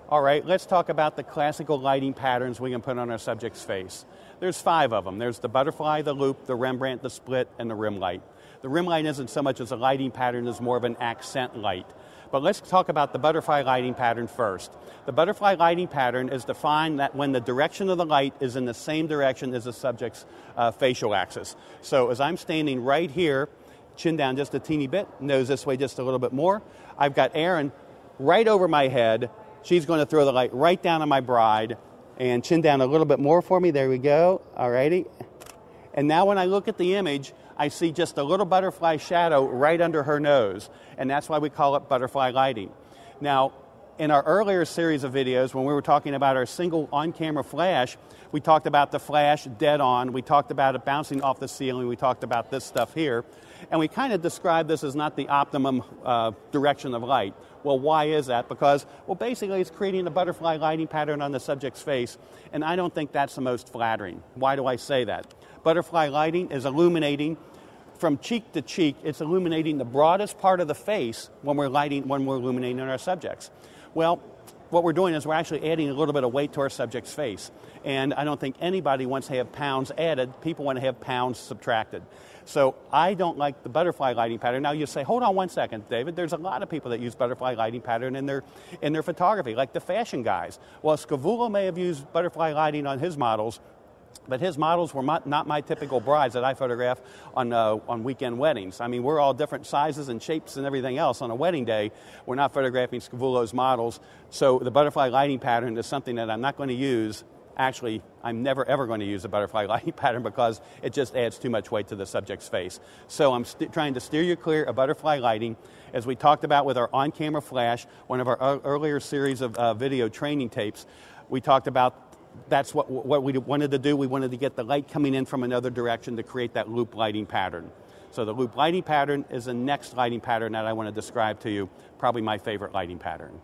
All right, let's talk about the classical lighting patterns we can put on our subject's face. There's 5 of them. There's the butterfly, the loop, the Rembrandt, the split, and the rim light. The rim light isn't so much as a lighting pattern, it's more of an accent light. But let's talk about the butterfly lighting pattern first. The butterfly lighting pattern is defined that when the direction of the light is in the same direction as the subject's facial axis. So as I'm standing right here, chin down just a teeny bit, nose this way just a little bit more, I've got Erin right over my head. She's going to throw the light right down on my bride, and chin down a little bit more for me. There we go. All righty. And now when I look at the image, I see just a little butterfly shadow right under her nose, and that's why we call it butterfly lighting. Now, in our earlier series of videos, when we were talking about our single on-camera flash, we talked about the flash dead on, we talked about it bouncing off the ceiling, we talked about this stuff here, and we kind of described this as not the optimum direction of light. Well, why is that? Because, well, basically it's creating a butterfly lighting pattern on the subject's face, and I don't think that's the most flattering. Why do I say that? Butterfly lighting is illuminating from cheek to cheek. It's illuminating the broadest part of the face when we're illuminating our subjects. Well, what we're doing is we're actually adding a little bit of weight to our subject's face. And I don't think anybody wants to have pounds added. People want to have pounds subtracted. So I don't like the butterfly lighting pattern. Now you say, hold on one second, David. There's a lot of people that use butterfly lighting pattern in their photography, like the fashion guys. Well, Scavullo may have used butterfly lighting on his models, but his models were not my typical brides that I photograph on weekend weddings. I mean, we're all different sizes and shapes and everything else. On a wedding day, we're not photographing Scavullo's models. So the butterfly lighting pattern is something that I'm not going to use. Actually, I'm never ever going to use a butterfly lighting pattern because it just adds too much weight to the subject's face. So I'm trying to steer you clear of butterfly lighting. As we talked about with our on-camera flash, one of our earlier series of video training tapes, we talked about that's what we wanted to do. We wanted to get the light coming in from another direction to create that loop lighting pattern. So the loop lighting pattern is the next lighting pattern that I want to describe to you, probably my favorite lighting pattern.